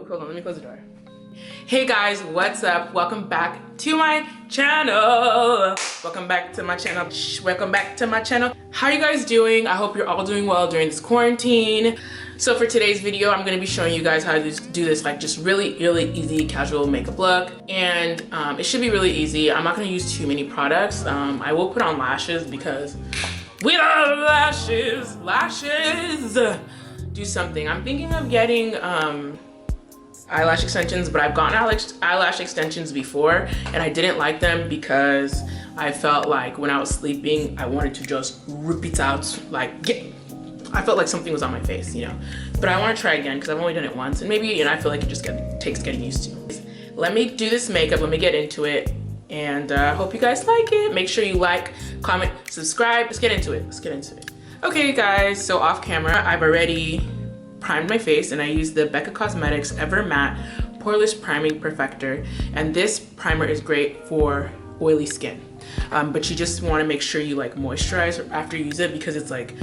hold on, let me close the door. Hey guys, what's up? Welcome back to my channel. Welcome back to my channel. Welcome back to my channel. How are you guys doing? I hope you're all doing well during this quarantine. So for today's video, I'm gonna be showing you guys how to do this like just really easy casual makeup look. And it should be really easy. I'm not gonna use too many products. I will put on lashes because we love lashes. Lashes do something. I'm thinking of getting eyelash extensions, but I've gotten eyelash extensions before and I didn't like them because I felt like when I was sleeping I wanted to just rip it out, like I felt like something was on my face, you know. But I want to try again because I've only done it once and maybe, you know, I feel like it just takes getting used to. Let me do this makeup, let me get into it, and hope you guys like it. Make sure you like, comment, subscribe. Let's get into it. Okay guys, so off camera I've already primed my face and I used the Becca Cosmetics Ever Matte Poreless Priming Perfector, and this primer is great for oily skin, but you just want to make sure you like moisturize after you use it because it's like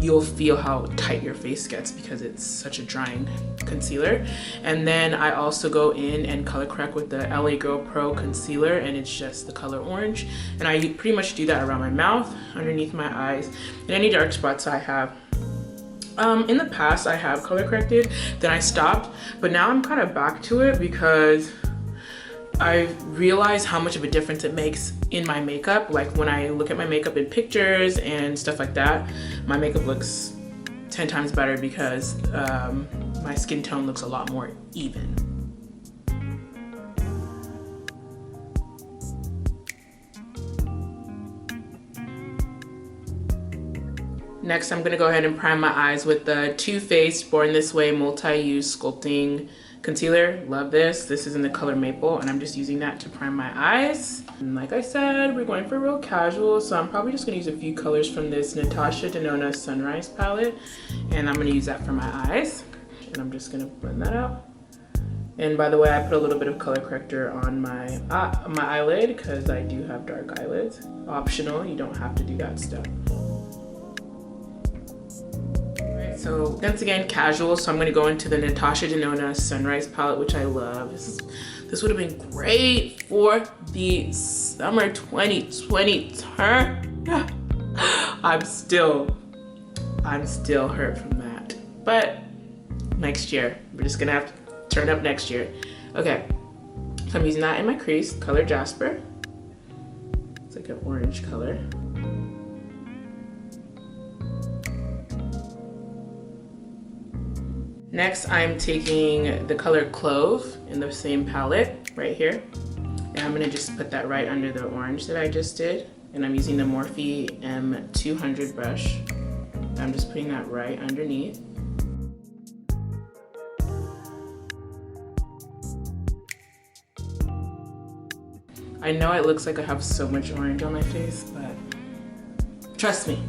you'll feel how tight your face gets because it's such a drying concealer. And then I also go in and color correct with the LA Girl Pro concealer, and it's just the color orange, and I pretty much do that around my mouth, underneath my eyes, and any dark spots I have. In the past I have color corrected, then I stopped, but now I'm kind of back to it because I realized how much of a difference it makes in my makeup. Like when I look at my makeup in pictures and stuff like that, my makeup looks 10 times better because my skin tone looks a lot more even. Next, I'm gonna go ahead and prime my eyes with the Too Faced Born This Way Multi-Use Sculpting Concealer. Love this. This is in the color Maple, and I'm just using that to prime my eyes. And like I said, we're going for real casual, so I'm probably just gonna use a few colors from this Natasha Denona Sunrise palette, and I'm gonna use that for my eyes. And I'm just gonna blend that out. And by the way, I put a little bit of color corrector on my eyelid because I do have dark eyelids. Optional, you don't have to do that stuff. So once again, casual, so I'm gonna go into the Natasha Denona Sunrise palette, which I love. This would have been great for the summer 2020 turn. I'm still hurt from that. But next year, we're just gonna have to turn up next year. Okay, so I'm using that in my crease, color Jasper. It's like an orange color. Next, I'm taking the color Clove in the same palette right here. And I'm gonna just put that right under the orange that I just did. And I'm using the Morphe M200 brush. I'm just putting that right underneath. I know it looks like I have so much orange on my face, but trust me.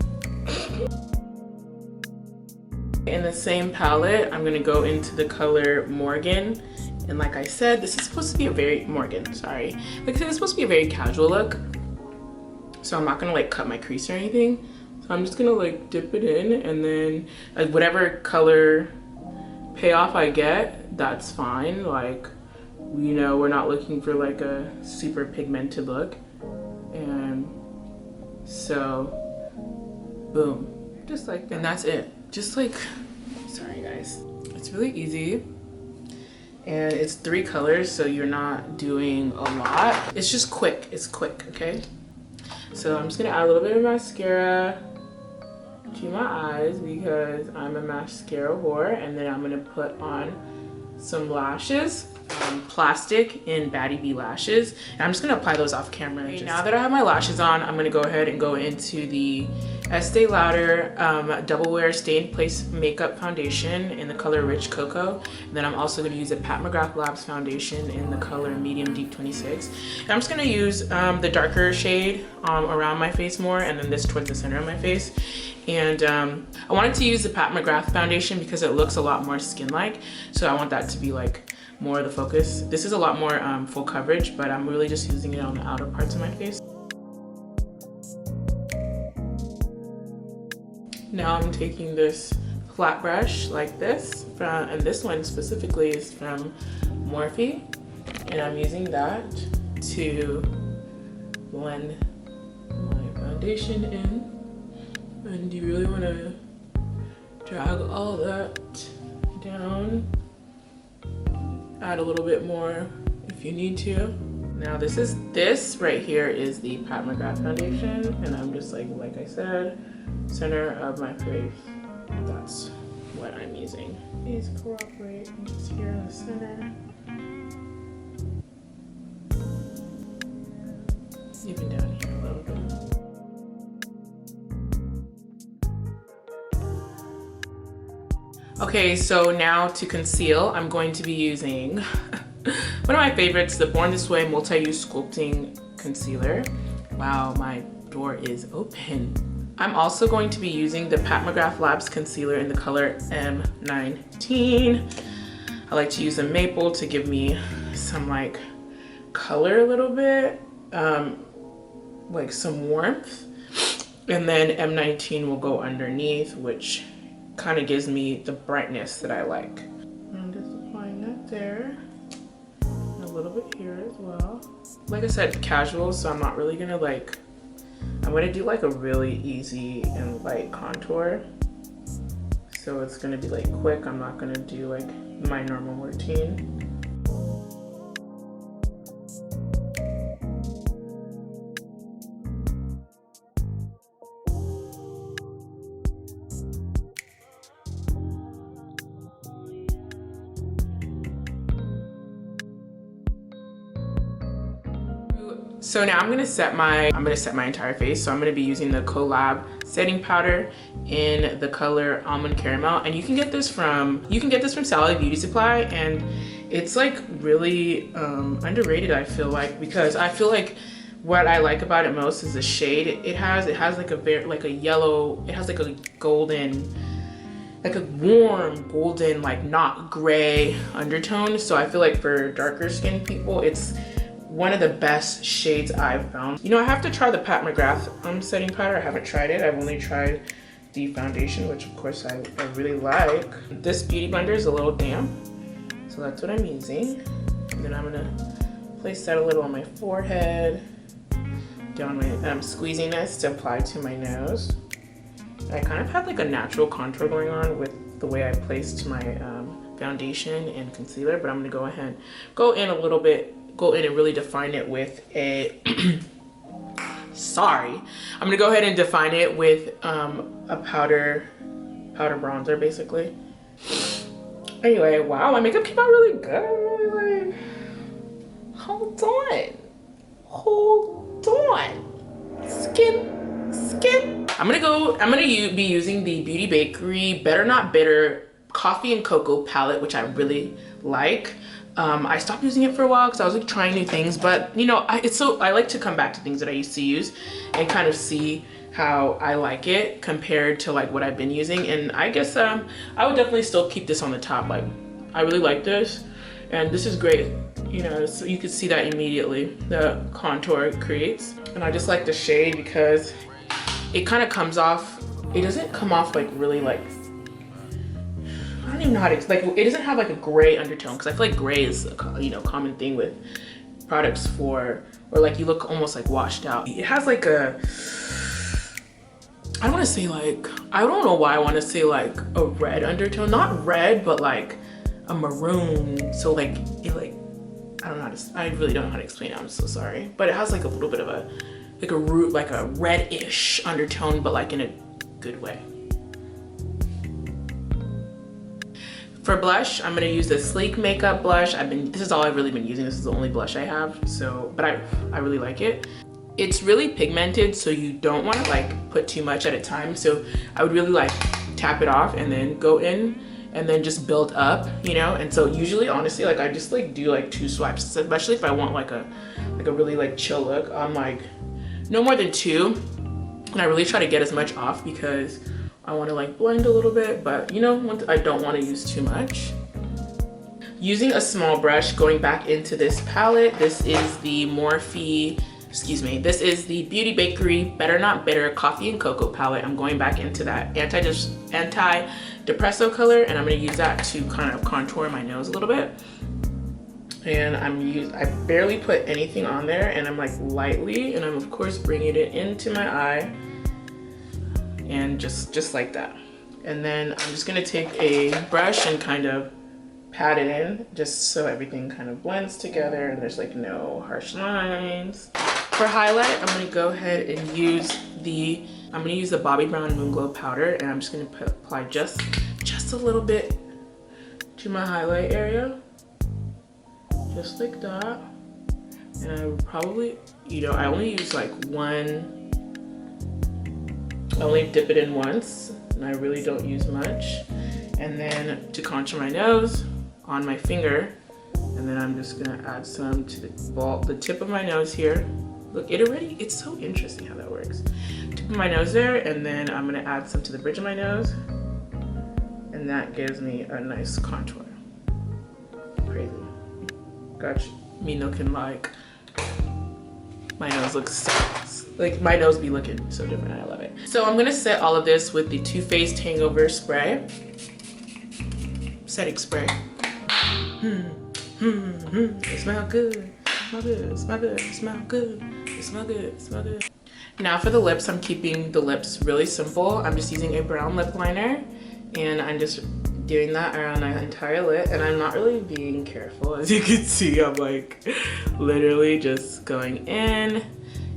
In the same palette, I'm gonna go into the color Morgan. And like I said, this is supposed to be a very, sorry. Like I said, it's supposed to be a very casual look. So I'm not gonna like cut my crease or anything. So I'm just gonna like dip it in, and then like whatever color payoff I get, that's fine. Like, you know, we're not looking for like a super pigmented look. And so, boom, just like that. And that's it. Just like, sorry guys, it's really easy, and it's 3 colors, so you're not doing a lot. It's just quick, it's quick, okay? So I'm just gonna add a little bit of mascara to my eyes because I'm a mascara whore, and then I'm gonna put on some lashes, plastic in Baddie B lashes, and I'm just gonna apply those off camera. Okay, now that I have my lashes on, I'm gonna go ahead and go into the Estee Lauder Double Wear Stay in Place Makeup Foundation in the color Rich Cocoa. And then I'm also gonna use a Pat McGrath Labs foundation in the color Medium Deep 26. And I'm just gonna use the darker shade around my face more, and then this towards the center of my face. And I wanted to use the Pat McGrath foundation because it looks a lot more skin-like, so I want that to be like more of the focus. This is a lot more full coverage, but I'm really just using it on the outer parts of my face. Now I'm taking this flat brush like this, and this one specifically is from Morphe, and I'm using that to blend my foundation in. And you really want to drag all that down. Add a little bit more if you need to. Now this right here is the Pat McGrath foundation, and I'm just like I said, center of my face. That's what I'm using. Please cooperate. Just here in the center. Even down here a little bit. Okay, so now to conceal, I'm going to be using one of my favorites, the Born This Way Multi-Use Sculpting Concealer. Wow, my door is open. I'm also going to be using the Pat McGrath Labs Concealer in the color M19. I like to use a maple to give me some like color a little bit, like some warmth. And then M19 will go underneath, which kind of gives me the brightness that I like. I'm just applying that there. And a little bit here as well. Like I said, casual, so I'm not really gonna like, I'm gonna do like a really easy and light contour. So it's gonna be like quick. I'm not gonna do like my normal routine. So now I'm gonna set my entire face. So I'm gonna be using the Collab setting powder in the color Almond Caramel, and you can get this from Sally Beauty Supply, and it's like really underrated, I feel like, because I feel like what I like about it most is the shade it has. It has like a yellow, it has like a golden, like a warm golden, like not gray undertone. So I feel like for darker skinned people, it's one of the best shades I've found. You know, I have to try the Pat McGrath setting powder. I haven't tried it. I've only tried the foundation, which of course I really like. This beauty blender is a little damp, so that's what I'm using. And then I'm gonna place that a little on my forehead, down my, I'm squeezing this to apply to my nose. I kind of had like a natural contour going on with the way I placed my foundation and concealer, but I'm gonna go ahead, go in and really define it with a sorry, I'm gonna go ahead and define it with a powder bronzer basically. Anyway, wow, my makeup came out really good. I'm really like, hold on, skin. I'm gonna be using the Beauty Bakery Better Not Bitter Coffee and Cocoa palette, which I really like. I stopped using it for a while because I was like trying new things, but you know, I like to come back to things that I used to use and kind of see how I like it compared to like what I've been using. And I guess I would definitely still keep this on the top. Like, I really like this, and this is great. You know, so you can see that immediately, the contour it creates. And I just like the shade because it kind of comes off, it doesn't come off like really like, I don't even know how to, like, it doesn't have like a gray undertone, because I feel like gray is a, you know, common thing with products for, or like you look almost like washed out. It has like a, I don't want to say like, I don't know why I want to say like a red undertone, not red, but like a maroon. So like, it like, I don't know how to, I really don't know how to explain it, I'm so sorry. But it has like a little bit of a, like a root, like a reddish undertone, but like in a good way. For blush, I'm gonna use the Sleek Makeup blush. This is all I've really been using. This is the only blush I have, so, but I really like it. It's really pigmented, so you don't wanna like put too much at a time. So I would really like tap it off and then go in and then just build up, you know? And so usually, honestly, like I just like do like 2 swipes, especially if I want like a really like chill look. I'm like no more than 2. And I really try to get as much off because I want to like blend a little bit, but you know, I don't want to use too much. Using a small brush, going back into this palette, this is the Morphe excuse me, this is the Beauty Bakery Better Not Bitter Coffee and Cocoa palette. I'm going back into that anti-depresso color, and I'm gonna use that to kind of contour my nose a little bit. And I barely put anything on there, and I'm like lightly, and I'm of course bringing it into my eye, and just like that. And then I'm just gonna take a brush and kind of pat it in, just so everything kind of blends together and there's like no harsh lines. For highlight, I'm gonna go ahead and use the Bobbi Brown Moon Glow powder, and I'm just gonna apply just a little bit to my highlight area. Just like that. And I would probably, I only use like one, I only dip it in once, and I really don't use much. And then to contour my nose on my finger, and then I'm just gonna add some to the tip of my nose here. Look, it's so interesting how that works. Tip of my nose there, and then I'm gonna add some to the bridge of my nose, and that gives me a nice contour. Crazy. Gotcha. Me looking like my nose looks like my nose be looking so different. I love it. So I'm gonna set all of this with the Too Faced Hangover spray, setting spray. It smell good. Smell good. Smell good. Smell good. It smell good. It smell good. Now for the lips, I'm keeping the lips really simple. I'm just using a brown lip liner, and I'm just doing that around my entire lip, and I'm not really being careful. As you can see, I'm like literally just going in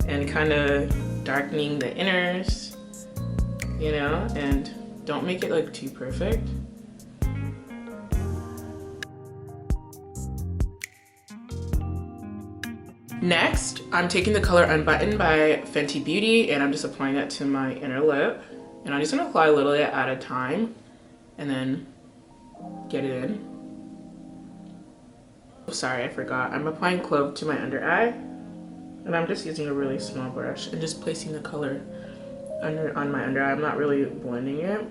and kind of darkening the inners, and don't make it look too perfect. Next, I'm taking the color Unbuttoned by Fenty Beauty, and I'm just applying that to my inner lip, and I'm just gonna apply a little bit at a time and then get it in. Oh, sorry, I forgot. I'm applying Clove to my under eye, and I'm just using a really small brush and just placing the color on my under eye. I'm not really blending it.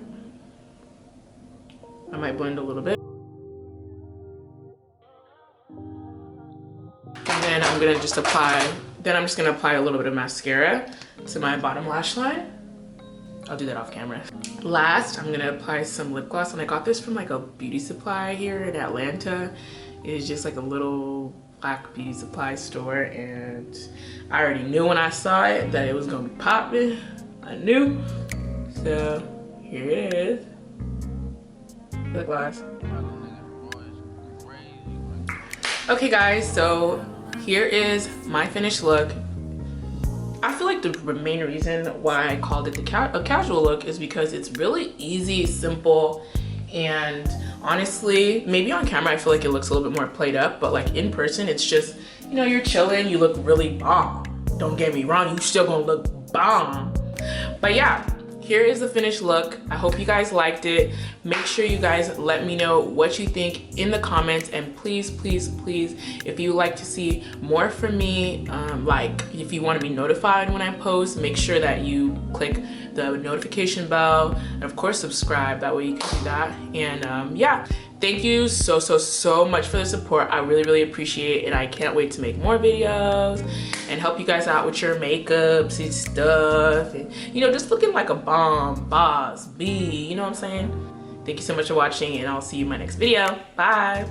I might blend a little bit. And then I'm just gonna apply a little bit of mascara to my bottom lash line. I'll do that off camera. Last, I'm gonna apply some lip gloss, and I got this from like a beauty supply here in Atlanta. It's just like a little black beauty supply store, and I already knew when I saw it that it was gonna be popping. I knew. So here it is. Lip gloss. Okay guys, so here is my finished look. I feel like the main reason why I called it a casual look is because it's really easy, simple, and honestly, maybe on camera I feel like it looks a little bit more played up, but like in person, it's just, you're chilling, you look really bomb. Don't get me wrong, you still gonna look bomb. But yeah, here is the finished look. I hope you guys liked it. Make sure you guys let me know what you think in the comments, and please, please, please, if you like to see more from me, like if you want to be notified when I post, make sure that you click the notification bell, and of course subscribe. That way you can do that. And yeah, thank you so much for the support. I really appreciate it, and I can't wait to make more videos and help you guys out with your makeups and stuff, and just looking like a bomb boss bee, you know what I'm saying? Thank you so much for watching, and I'll see you in my next video. Bye.